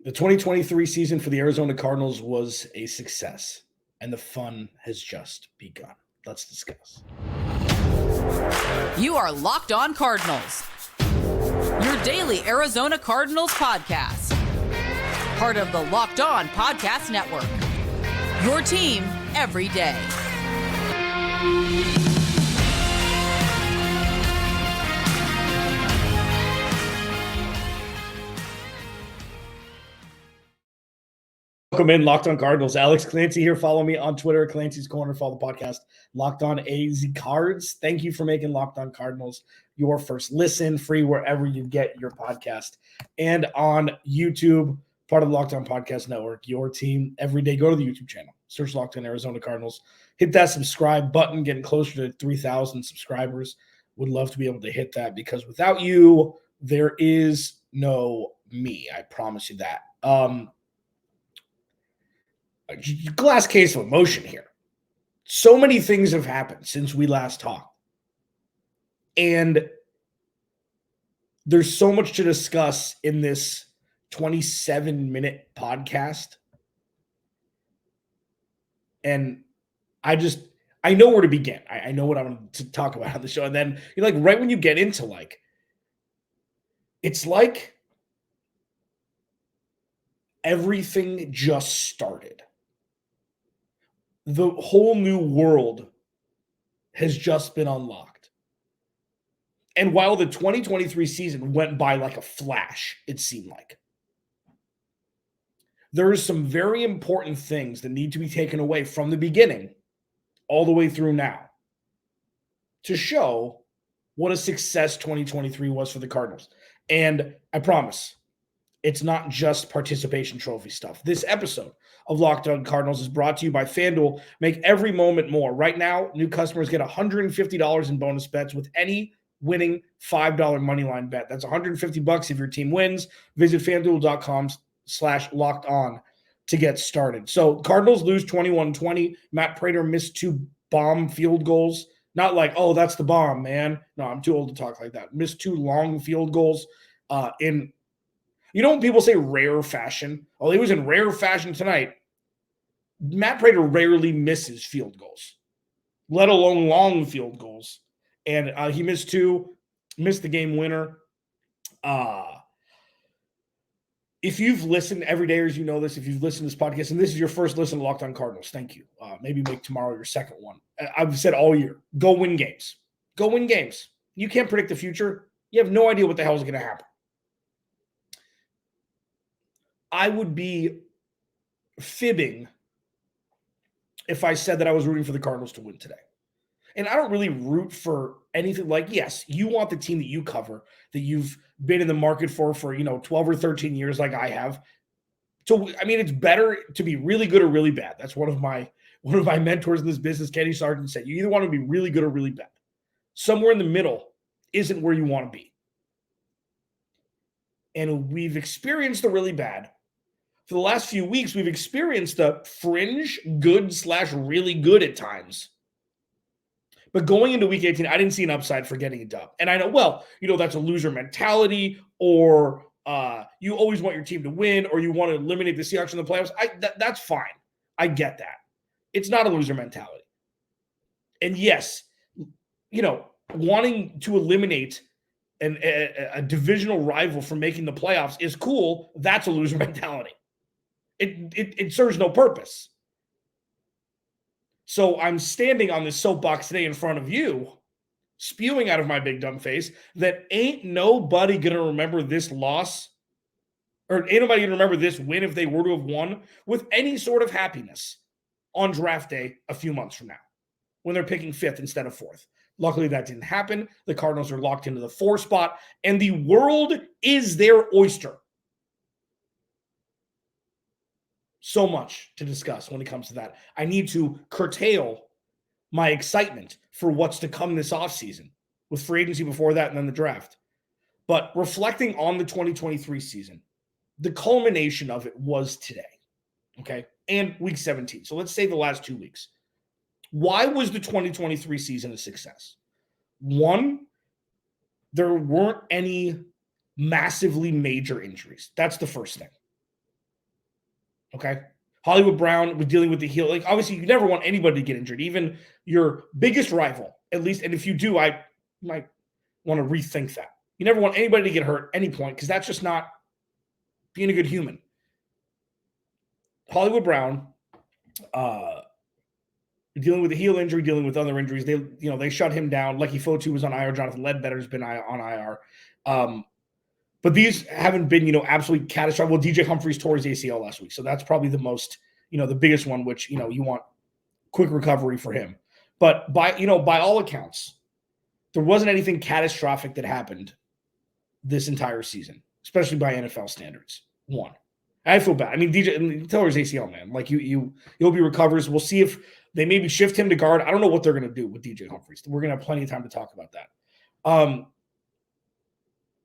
The 2023 season for the Arizona Cardinals was a success, and the fun has just begun. Let's discuss. You are Locked On Cardinals, your daily Arizona Cardinals podcast. Part of the Locked On Podcast Network, your team every day. Welcome in, Locked On Cardinals. Alex Clancy here. Follow me on Twitter, Clancy's Corner. Follow the podcast, Locked On AZ Cards. Thank you for making Locked On Cardinals your first listen, free wherever you get your podcast. And on YouTube, part of the Locked On Podcast Network, your team every day. Go to the YouTube channel. Search Locked On Arizona Cardinals. Hit that subscribe button, getting closer to 3,000 subscribers. Would love to be able to hit that because without you, there is no me. I promise you that. Glass case of emotion here. So many things have happened since we last talked. And there's so much to discuss in this 27-minute podcast. And I know where to begin. I know what I'm going to talk about on the show. And then, right when you get into, it's like everything just started. The whole new world has just been unlocked. And while the 2023 season went by like a flash, it seemed like, there are some very important things that need to be taken away from the beginning all the way through now to show what a success 2023 was for the Cardinals. And I promise, it's not just participation trophy stuff. This episode of Locked On Cardinals is brought to you by FanDuel. Make every moment more. Right now, new customers get $150 in bonus bets with any winning $5 moneyline bet. That's $150 if your team wins. Visit FanDuel.com/lockedon to get started. So Cardinals lose 21-20. Matt Prater missed 2 bomb field goals. Not like, oh, that's the bomb, man. No, I'm too old to talk like that. Missed 2 long field goals in – you know when people say rare fashion? Oh, he was in rare fashion tonight. Matt Prater rarely misses field goals, let alone long field goals. And he missed 2, missed the game winner. If you've listened every day, as you know this, if you've listened to this podcast, and this is your first listen to Locked On Cardinals, thank you. Maybe make tomorrow your second one. I've said all year, go win games. Go win games. You can't predict the future. You have no idea what the hell is going to happen. I would be fibbing if I said that I was rooting for the Cardinals to win today. And I don't really root for anything like, yes, you want the team that you cover, that you've been in the market for 12 or 13 years like I have. So, it's better to be really good or really bad. That's one of my mentors in this business, Kenny Sargent, said. You either want to be really good or really bad. Somewhere in the middle isn't where you want to be. And we've experienced the really bad. For the last few weeks, we've experienced a fringe good/really good at times. But going into week 18, I didn't see an upside for getting a dub. And I know, that's a loser mentality, or you always want your team to win, or you want to eliminate the Seahawks in the playoffs. That's fine. I get that. It's not a loser mentality. And yes, wanting to eliminate a divisional rival from making the playoffs is cool. That's a loser mentality. It serves no purpose. So I'm standing on this soapbox today in front of you, spewing out of my big dumb face that ain't nobody going to remember this loss, or ain't nobody going to remember this win if they were to have won with any sort of happiness on draft day a few months from now when they're picking 5th instead of 4th. Luckily, that didn't happen. The Cardinals are locked into the 4 spot, and the world is their oyster. So much to discuss when it comes to that. I need to curtail my excitement for what's to come this offseason with free agency before that and then the draft. But reflecting on the 2023 season, the culmination of it was today, okay, and week 17. So let's say the last 2 weeks. Why was the 2023 season a success? One, there weren't any massively major injuries. That's the first thing. Okay. Hollywood Brown was dealing with the heel. Like, obviously, you never want anybody to get injured, even your biggest rival, at least. And if you do, I might want to rethink that. You never want anybody to get hurt at any point because that's just not being a good human. Hollywood Brown, dealing with a heel injury, dealing with other injuries. They shut him down. Lucky Fotu was on IR. Jonathan Ledbetter's been on IR. But these haven't been, absolutely catastrophic. Well, DJ Humphries tore his ACL last week. So that's probably the most, the biggest one, which, you want quick recovery for him. But by all accounts, there wasn't anything catastrophic that happened this entire season, especially by NFL standards. One, I feel bad. I mean, DJ Taylor's ACL, man. Like he'll be recovers. We'll see if they maybe shift him to guard. I don't know what they're going to do with DJ Humphries. We're going to have plenty of time to talk about that.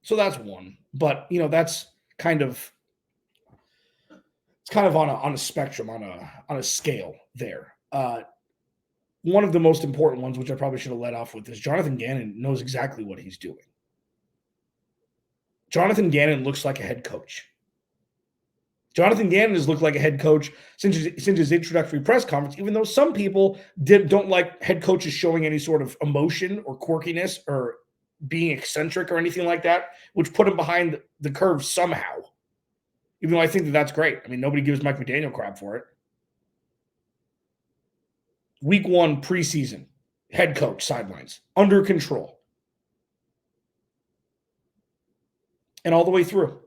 So that's one, but that's kind of on a spectrum, on a scale there. One of the most important ones, which I probably should have led off with, is Jonathan Gannon knows exactly what he's doing. Jonathan Gannon looks like a head coach. Jonathan Gannon has looked like a head coach since his introductory press conference, even though some people don't like head coaches showing any sort of emotion or quirkiness or being eccentric or anything like that, which put him behind the curve somehow. Even though I think that's great. I mean, nobody gives Mike McDaniel crap for it. Week 1 preseason, head coach sidelines, under control. And all the way through.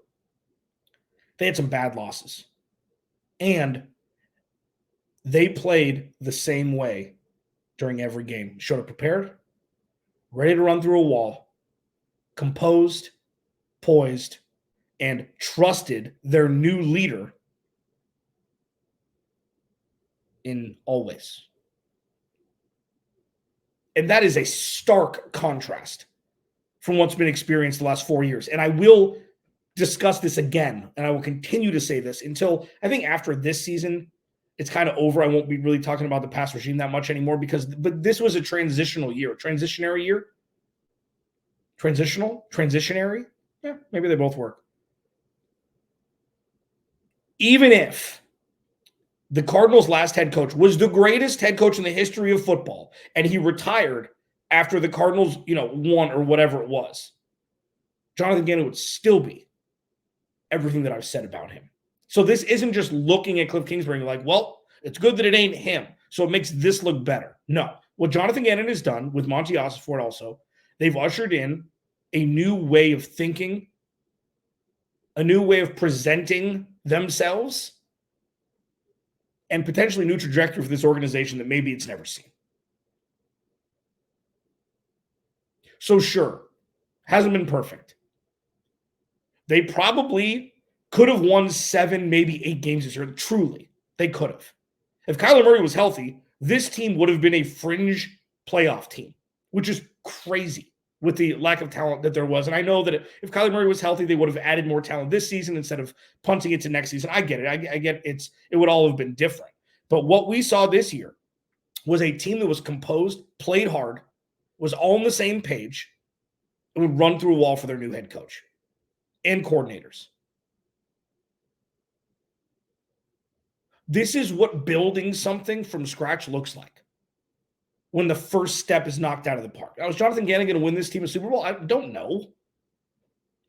They had some bad losses. And they played the same way during every game. Showed up prepared, ready to run through a wall, composed, poised, and trusted their new leader in all ways. And that is a stark contrast from what's been experienced the last 4 years. And I will discuss this again, and I will continue to say this until I think after this season, it's kind of over. I won't be really talking about the past regime that much anymore but this was a transitionary year. Transitionary? Yeah, maybe they both work. Even if the Cardinals' last head coach was the greatest head coach in the history of football, and he retired after the Cardinals, won or whatever it was, Jonathan Gannon would still be everything that I've said about him. So this isn't just looking at Cliff Kingsbury and like, well, it's good that it ain't him, so it makes this look better. No. What Jonathan Gannon has done with Monty Ossenfort also, they've ushered in a new way of thinking, a new way of presenting themselves, and potentially new trajectory for this organization that maybe it's never seen. So sure, hasn't been perfect. They probably could have won 7, maybe 8 games this year. Truly, they could have. If Kyler Murray was healthy, this team would have been a fringe playoff team, which is crazy with the lack of talent that there was. And I know that if Kyler Murray was healthy, they would have added more talent this season instead of punting it to next season. I get it. I get it would all have been different. But what we saw this year was a team that was composed, played hard, was all on the same page, and would run through a wall for their new head coach and coordinators. This is what building something from scratch looks like when the first step is knocked out of the park. Now, is Jonathan Gannon going to win this team a Super Bowl? I don't know.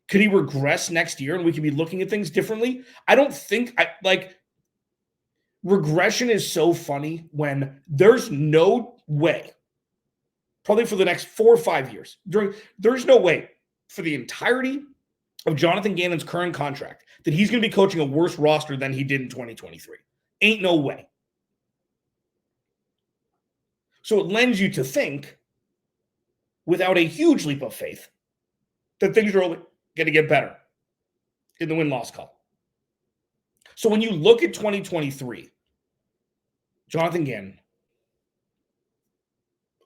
Could he regress next year and we could be looking at things differently? I don't think regression is so funny when there's no way, probably for the next 4 or 5 years, there's no way for the entirety of Jonathan Gannon's current contract that he's going to be coaching a worse roster than he did in 2023. Ain't no way. So it lends you to think, without a huge leap of faith, that things are only going to get better in the win-loss column. So when you look at 2023, Jonathan Gannon,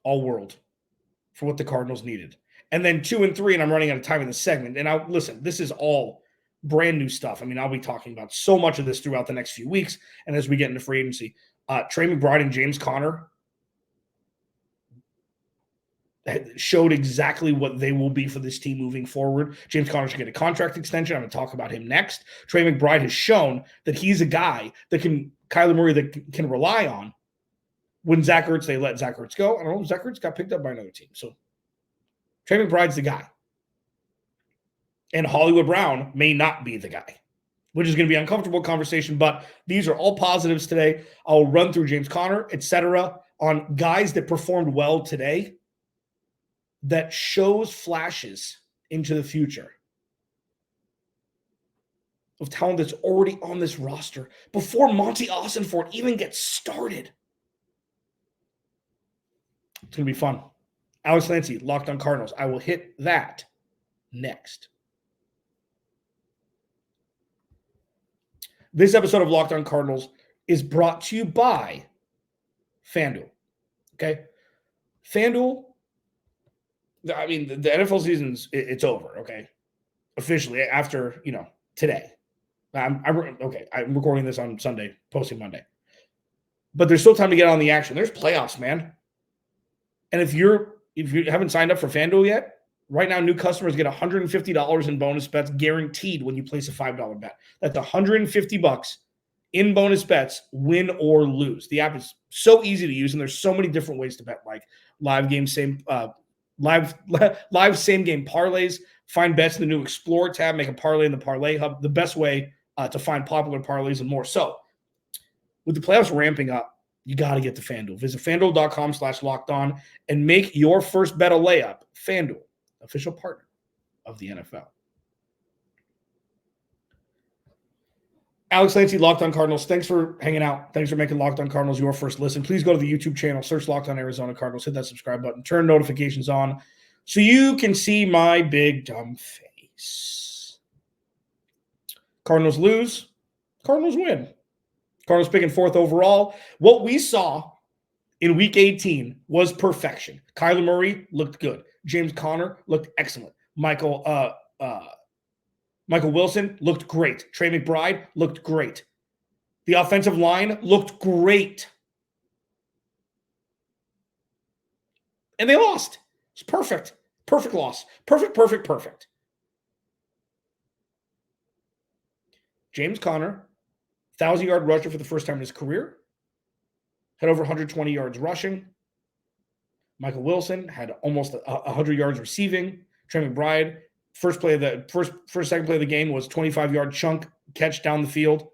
all world for what the Cardinals needed. And then 2 and 3, and I'm running out of time in this segment. And listen, this is all brand new stuff. I mean, I'll be talking about so much of this throughout the next few weeks. And as we get into free agency, Trey McBride and James Conner, showed exactly what they will be for this team moving forward. James Conner should get a contract extension. I'm going to talk about him next. Trey McBride has shown that he's a guy that Kyler Murray that can rely on. When Zach Ertz, they let Zach Ertz go. I don't know. Zach Ertz got picked up by another team. So Trey McBride's the guy. And Hollywood Brown may not be the guy, which is going to be an uncomfortable conversation. But these are all positives today. I'll run through James Conner, etc., on guys that performed well today that shows flashes into the future of talent that's already on this roster before Monty Ossenfort even gets started. It's going to be fun. Alex Clancy, Locked on Cardinals. I will hit that next. This episode of Locked on Cardinals is brought to you by FanDuel. Okay? FanDuel, I mean, the NFL season's it's over, okay? Officially, after, today. I'm recording this on Sunday, posting Monday. But there's still time to get on the action. There's playoffs, man. And if you haven't signed up for FanDuel yet, right now new customers get $150 in bonus bets guaranteed when you place a $5 bet. That's $150 in bonus bets, win or lose. The app is so easy to use, and there's so many different ways to bet, like live same game parlays. Find bets in the new Explore tab, make a parlay in the Parlay Hub. The best way to find popular parlays and more. So, with the playoffs ramping up, you got to get to FanDuel. Visit FanDuel.com/lockedon and make your first bet a layup. FanDuel, official partner of the NFL. Alex Clancy, Locked on Cardinals. Thanks for hanging out. Thanks for making Locked on Cardinals your first listen. Please go to the YouTube channel, search Locked on Arizona Cardinals, hit that subscribe button, turn notifications on so you can see my big dumb face. Cardinals lose. Cardinals win. Cardinals picking 4th overall. What we saw in Week 18 was perfection. Kyler Murray looked good. James Conner looked excellent. Michael Wilson looked great. Trey McBride looked great. The offensive line looked great. And they lost. It's perfect. Perfect loss. Perfect. James Conner, 1,000-yard rusher for the first time in his career. Had over 120 yards rushing. Michael Wilson had almost 100 yards receiving. Trey McBride, second play of the game was 25-yard chunk catch down the field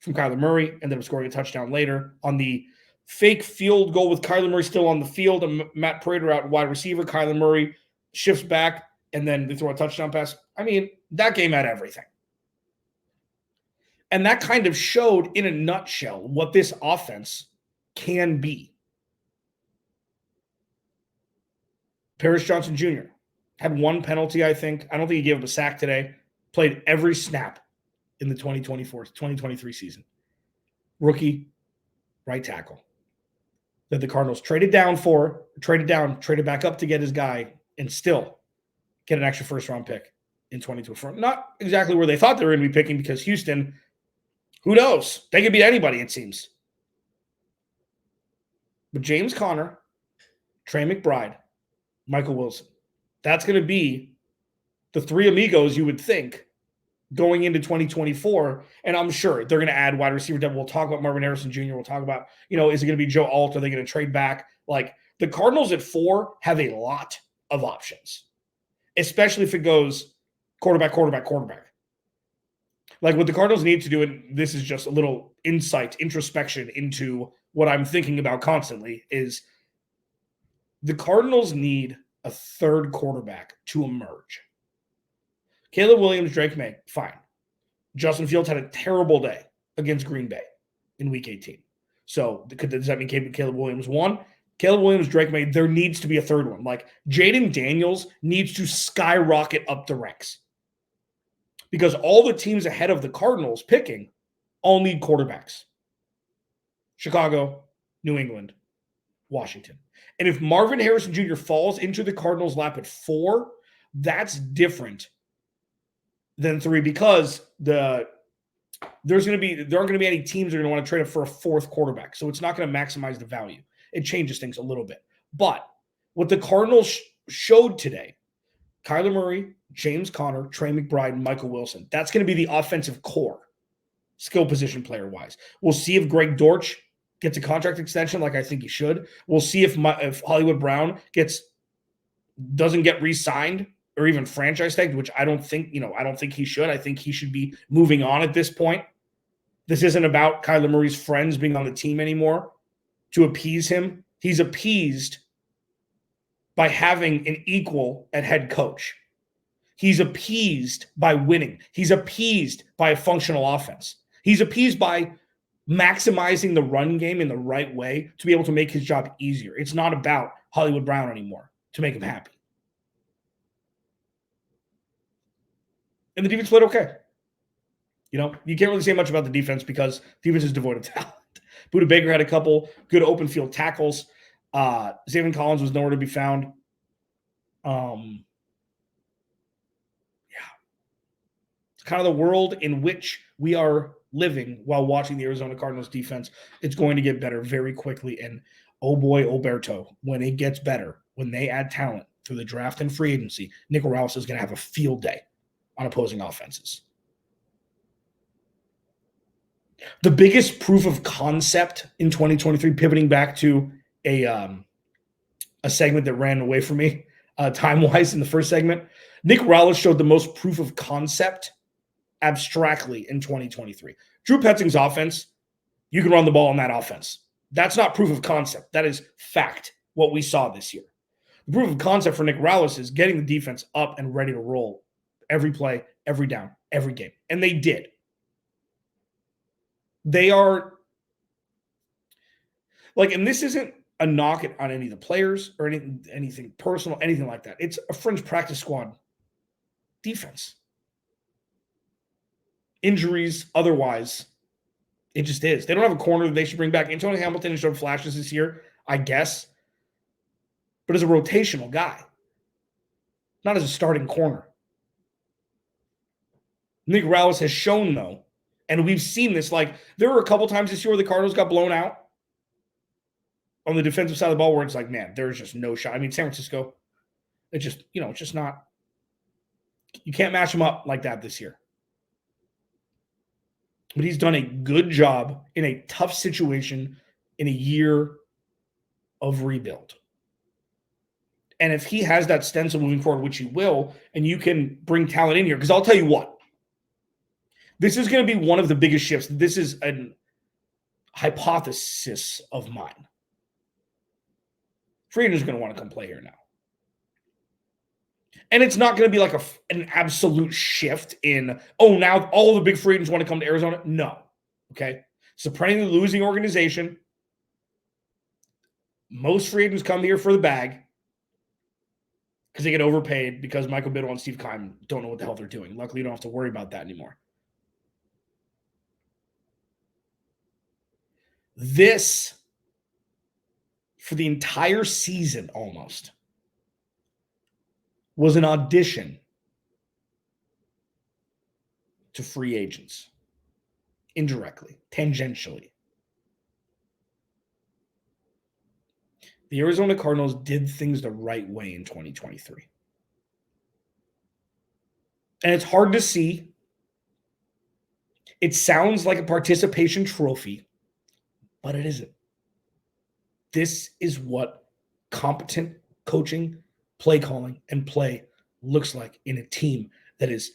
from Kyler Murray, ended up scoring a touchdown later on the fake field goal with Kyler Murray still on the field and Matt Prater out wide receiver. Kyler Murray shifts back and then they throw a touchdown pass. I mean, that game had everything. And that kind of showed in a nutshell what this offense can be. Paris Johnson Jr. had one penalty, I think. I don't think he gave up a sack today. Played every snap in the 2023 season. Rookie right tackle that the Cardinals traded back up to get his guy and still get an extra first-round pick in 2024. Not exactly where they thought they were going to be picking because Houston, who knows? They could beat anybody, it seems. But James Conner, Trey McBride, Michael Wilson. That's going to be the three amigos you would think going into 2024. And I'm sure they're going to add wide receiver depth. We'll talk about Marvin Harrison Jr. We'll talk about, is it going to be Joe Alt? Are they going to trade back? Like the Cardinals at 4 have a lot of options, especially if it goes quarterback. Like what the Cardinals need to do, and this is just a little introspection into what I'm thinking about constantly, is the Cardinals need a third quarterback to emerge. Caleb Williams, Drake May, fine. Justin Fields had a terrible day against Green Bay in Week 18. So does that mean Caleb Williams won? Caleb Williams, Drake May, there needs to be a third one. Like Jaden Daniels needs to skyrocket up the ranks. Because all the teams ahead of the Cardinals picking all need quarterbacks. Chicago, New England, Washington. And if Marvin Harrison Jr. falls into the Cardinals' lap at 4, that's different than 3 because there aren't going to be any teams that are going to want to trade up for a 4th quarterback. So it's not going to maximize the value. It changes things a little bit. But What the Cardinals showed today, Kyler Murray, James Conner, Trey McBride, and Michael Wilson. That's going to be the offensive core, skill position player-wise. We'll see if Greg Dortch gets a contract extension like I think he should. We'll see if Hollywood Brown doesn't get re-signed or even franchise tagged, which I don't think he should. I think he should be moving on at this point. This isn't about Kyler Murray's friends being on the team anymore to appease him. He's appeased by having an equal at head coach. He's appeased by winning. He's appeased by a functional offense. He's appeased by maximizing the run game in the right way to be able to make his job easier. It's not about Hollywood Brown anymore to make him happy. And the defense played okay. You can't really say much about the defense because defense is devoid of talent. Budda Baker had a couple good open field tackles. Zaven Collins was nowhere to be found. It's kind of the world in which we are living while watching the Arizona Cardinals defense. It's going to get better very quickly. And oh boy, Alberto, when it gets better, when they add talent through the draft and free agency, Nick Rallis is going to have a field day on opposing offenses. The biggest proof of concept in 2023, pivoting back to a segment that ran away from me time-wise in the first segment, Nick Rallis showed the most proof of concept abstractly in 2023. Drew Petzing's offense, you can run the ball on that offense. That's not proof of concept. That is fact, what we saw this year. The proof of concept for Nick Rallis is getting the defense up and ready to roll every play, every down, every game. And they did. They are and this isn't a knock on any of the players or anything personal, anything like that. It's a fringe practice squad defense. Injuries, otherwise, it just is. They don't have a corner that they should bring back. Antonio Hamilton has showed flashes this year, I guess, but as a rotational guy, not as a starting corner. Nick Rallis has shown, though, and we've seen this, there were a couple times this year where the Cardinals got blown out on the defensive side of the ball where it's man, there's just no shot. I mean, San Francisco, it's just, it's just not, you can't match them up like that this year. But he's done a good job in a tough situation in a year of rebuild. And if he has that stencil moving forward, which he will, and you can bring talent in here, because I'll tell you what, this is going to be one of the biggest shifts. This is a hypothesis of mine. Free agents are going to want to come play here now. And it's not going to be an absolute shift in, now all the big free agents want to come to Arizona. No. Okay? It's a perennially losing organization. Most free agents come here for the bag because they get overpaid because Michael Biddle and Steve Keim don't know what the hell they're doing. Luckily, you don't have to worry about that anymore. This, for the entire season almost, was an audition to free agents, indirectly, tangentially. The Arizona Cardinals did things the right way in 2023. And it's hard to see. It sounds like a participation trophy, but it isn't. This is what competent coaching, play calling, and play looks like in a team that is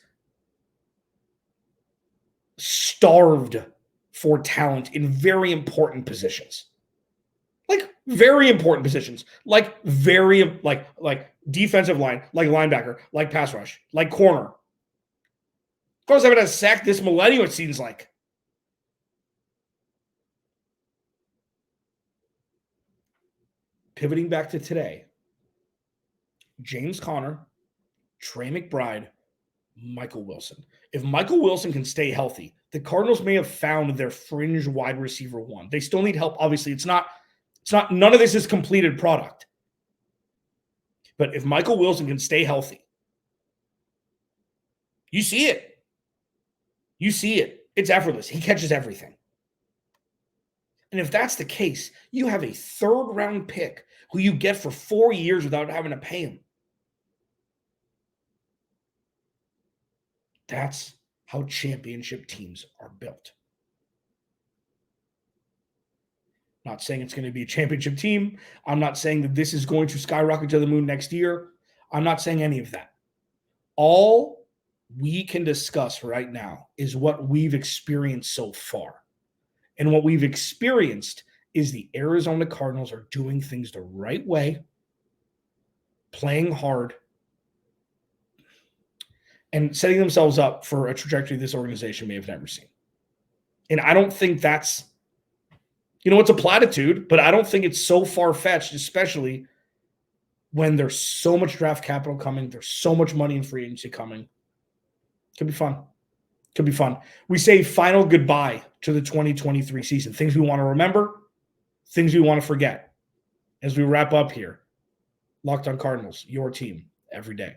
starved for talent in very important positions. Very important positions. Very defensive line, like linebacker, like pass rush, like corner. Of course, I haven't had a sack this millennium, it seems like. Pivoting back to today, James Conner, Trey McBride, Michael Wilson. If Michael Wilson can stay healthy, the Cardinals may have found their fringe wide receiver one. They still need help. Obviously, none of this is completed product. But if Michael Wilson can stay healthy, you see it. You see it. It's effortless. He catches everything. And if that's the case, you have a third-round pick who you get for 4 years without having to pay him. That's how championship teams are built. Not saying it's going to be a championship team. I'm not saying that this is going to skyrocket to the moon next year. I'm not saying any of that. All we can discuss right now is what we've experienced so far. And what we've experienced is the Arizona Cardinals are doing things the right way, playing hard, and setting themselves up for a trajectory this organization may have never seen. And I don't think that's, it's a platitude, but I don't think it's so far-fetched, especially when there's so much draft capital coming, there's so much money in free agency coming. Could be fun. Could be fun. We say final goodbye to the 2023 season. Things we want to remember, things we want to forget. As we wrap up here, Locked on Cardinals, your team every day.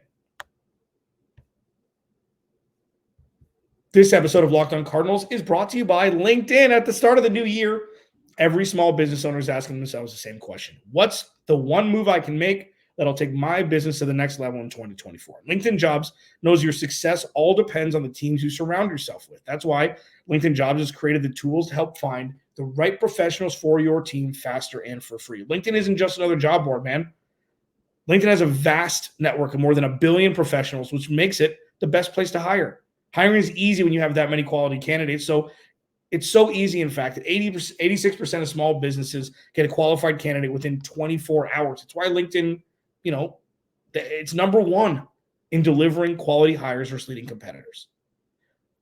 This episode of Locked on Cardinals is brought to you by LinkedIn. At the start of the new year, every small business owner is asking themselves the same question. What's the one move I can make that'll take my business to the next level in 2024? LinkedIn Jobs knows your success all depends on the teams you surround yourself with. That's why LinkedIn Jobs has created the tools to help find the right professionals for your team faster and for free. LinkedIn isn't just another job board, man. LinkedIn has a vast network of more than 1 billion professionals, which makes it the best place to hire. Hiring is easy when you have that many quality candidates. So it's so easy, in fact, that 86% of small businesses get a qualified candidate within 24 hours. It's why LinkedIn, it's number one in delivering quality hires versus leading competitors.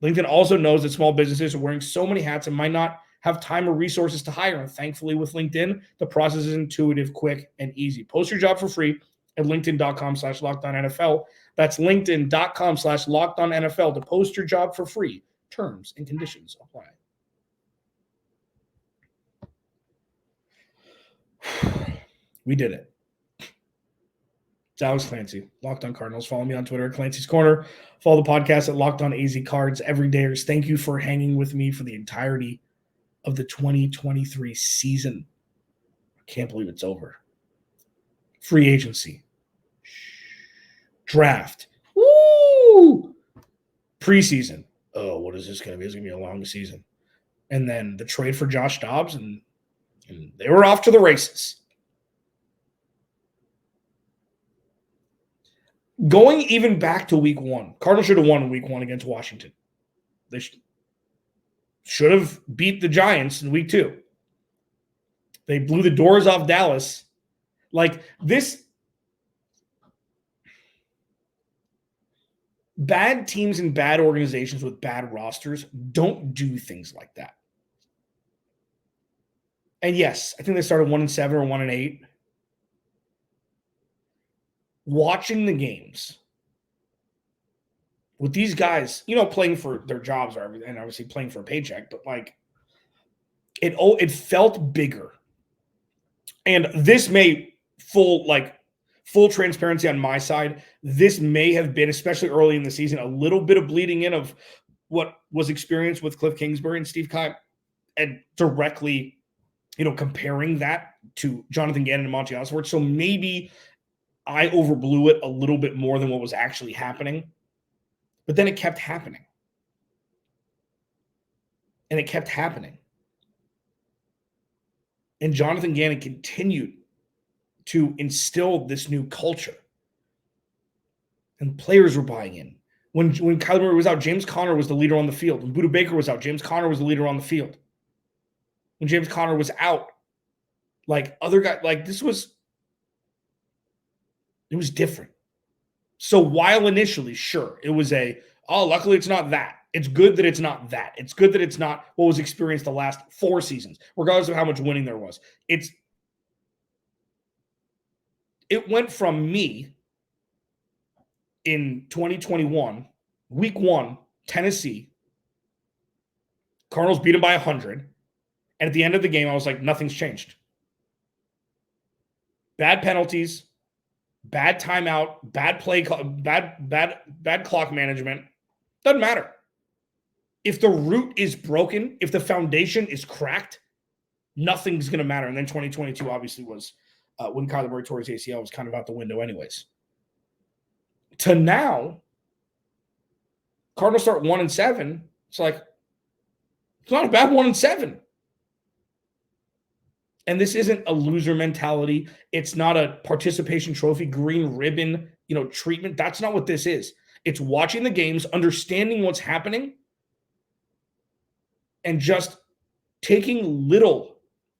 LinkedIn also knows that small businesses are wearing so many hats and might not have time or resources to hire. And thankfully, with LinkedIn, the process is intuitive, quick, and easy. Post your job for free at linkedin.com/LockedOnNFL. That's linkedin.com/LockedOnNFL to post your job for free. Terms and conditions apply. We did it. It's Alex Clancy, Locked on Cardinals. Follow me on Twitter at Clancy's Corner. Follow the podcast at Locked on AZ Cards. Everydayers, thank you for hanging with me for the entirety of the 2023 season. I can't believe it's over. Free agency. Draft. Woo! Preseason. Oh, what is this going to be? It's going to be a long season. And then the trade for Josh Dobbs, and they were off to the races. Going even back to week one, Cardinals should have won in week one against Washington. They should have beat the Giants in week two. They blew the doors off Dallas. Like this, bad teams and bad organizations with bad rosters don't do things like that. And yes, I think they started 1-7 or 1-8. Watching the games with these guys, playing for their jobs and obviously playing for a paycheck, but like it felt bigger. And this may full transparency on my side. This may have been, especially early in the season, a little bit of bleeding in of what was experienced with Cliff Kingsbury and Steve Keim, and directly, comparing that to Jonathan Gannon and Monty Osborne. So maybe I overblew it a little bit more than what was actually happening. But then it kept happening. And it kept happening. And Jonathan Gannon continued to instill this new culture. And players were buying in. When Kyler Murray was out, James Conner was the leader on the field. When Budda Baker was out, James Conner was the leader on the field. When James Conner was out, other guys, it was different. So while initially, sure, it was luckily it's not that. It's good that it's not that. It's good that it's not what was experienced the last 4 seasons, regardless of how much winning there was. It went from me in 2021, week 1, Tennessee, Cardinals beat them by 100. And at the end of the game, I was like, nothing's changed. Bad penalties, bad timeout, bad play, bad clock management. Doesn't matter. If the root is broken, if the foundation is cracked, Nothing's going to matter. And then 2022 obviously was when Kyler Murray tore his ACL, was kind of out the window anyways. To now, Cardinals start 1-7. It's like, it's not a bad 1-7. And this isn't a loser mentality. It's not a participation trophy, green ribbon, treatment. That's not what this is. It's watching the games, understanding what's happening, and just taking little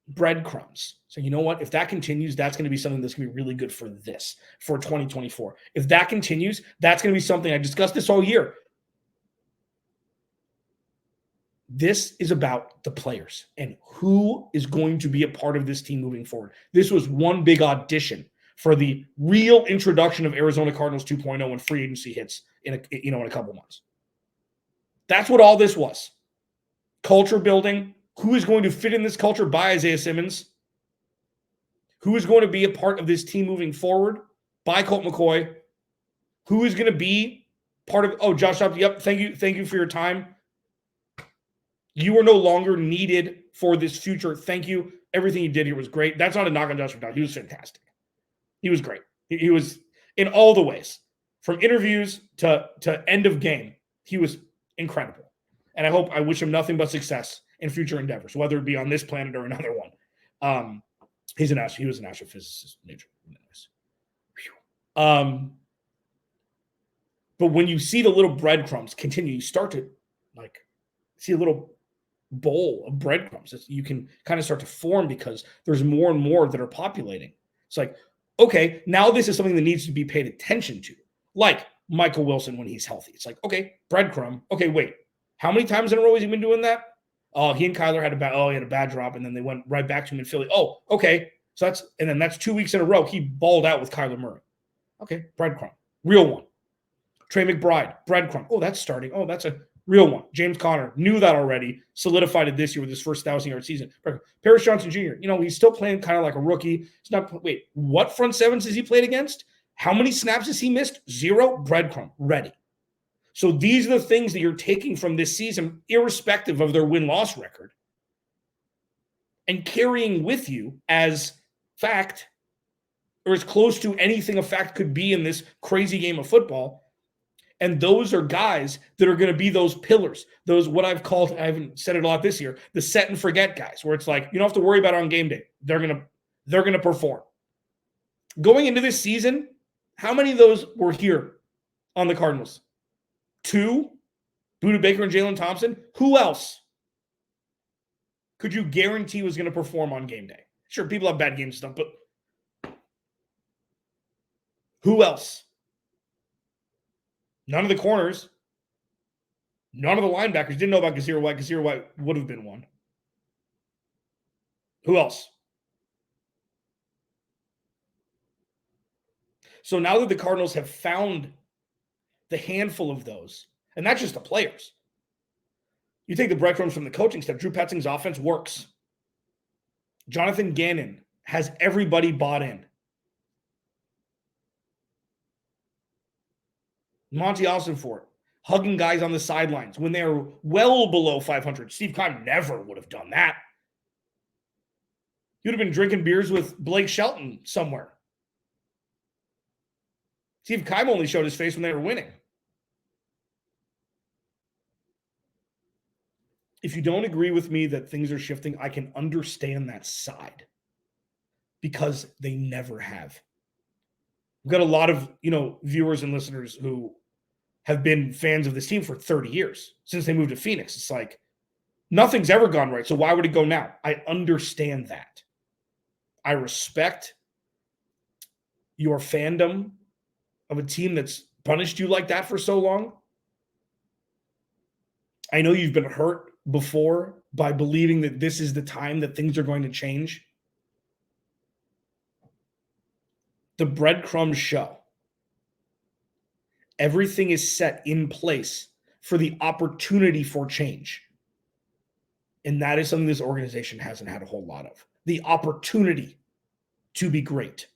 breadcrumbs. So you know what? If that continues, that's going to be something that's going to be really good for 2024. If that continues, that's going to be something. I discussed this all year. This is about the players and who is going to be a part of this team moving forward. This was one big audition for the real introduction of Arizona Cardinals 2.0 when free agency hits in a couple months. That's what all this was. Culture building. Who is going to fit in this culture by Isaiah Simmons? Who is going to be a part of this team moving forward by Colt McCoy? Who is going to be part of, Josh Dobbs, yep, thank you for your time. You are no longer needed for this future. Thank you. Everything you did here was great. That's not a knock on Josh Dobbs. He was fantastic. He was great. He was in all the ways. From interviews to end of game, he was incredible. And I wish him nothing but success in future endeavors, whether it be on this planet or another one. He was an astrophysicist. But when you see the little breadcrumbs continue, you start to see a little bowl of breadcrumbs that you can kind of start to form because there's more and more that are populating. It's like, okay, now this is something that needs to be paid attention to. Like Michael Wilson when he's healthy. It's like, okay, breadcrumb. Okay, wait. How many times in a row has he been doing that? Oh, he and Kyler had a bad drop, and then they went right back to him in Philly. Oh, okay. So that's 2 weeks in a row. He balled out with Kyler Murray. Okay, breadcrumb. Real one. Trey McBride, breadcrumb. Oh, that's starting. Oh, that's a real one. James Conner knew that already, solidified it this year with his first 1,000-yard season. Paris Johnson Jr., he's still playing kind of like a rookie. What front sevens has he played against? How many snaps has he missed? 0. Breadcrumb. Ready. So these are the things that you're taking from this season, irrespective of their win-loss record, and carrying with you as fact, or as close to anything a fact could be in this crazy game of football. And those are guys that are going to be those pillars, those what I've called, I haven't said it a lot this year, the set and forget guys, where it's like, you don't have to worry about it on game day. They're going to perform. Going into this season, how many of those were here on the Cardinals? 2, Budda Baker and Jalen Thompson. Who else could you guarantee was going to perform on game day? Sure, people have bad games and stuff, but who else? None of the corners. None of the linebackers. Didn't know about Kazir White. Kazir White would have been one. Who else? So now that the Cardinals have found the handful of those, and that's just the players. You take the breadcrumbs from the coaching staff. Drew Petzing's offense works. Jonathan Gannon has everybody bought in. Monty Ossenfort hugging guys on the sidelines when they're well below 500. Steve Keim never would have done that. He would have been drinking beers with Blake Shelton somewhere. Steve Keim only showed his face when they were winning. If you don't agree with me that things are shifting, I can understand that side because they never have. We've got a lot of, viewers and listeners who have been fans of this team for 30 years since they moved to Phoenix. It's like nothing's ever gone right. So why would it go now? I understand that. I respect your fandom of a team that's punished you like that for so long. I know you've been hurt before by believing that this is the time that things are going to change. The breadcrumbs show. Everything is set in place for the opportunity for change. And that is something this organization hasn't had a whole lot of. The opportunity to be great.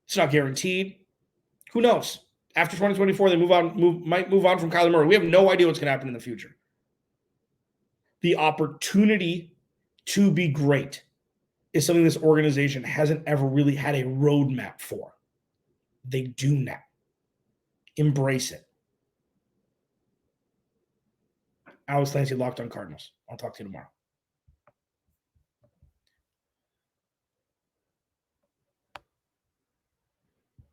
It's not guaranteed. Who knows? After 2024, they might move on from Kyler Murray. We have no idea what's going to happen in the future. The opportunity to be great is something this organization hasn't ever really had a roadmap for. They do now. Embrace it. Alex Clancy, Locked on Cardinals. I'll talk to you tomorrow.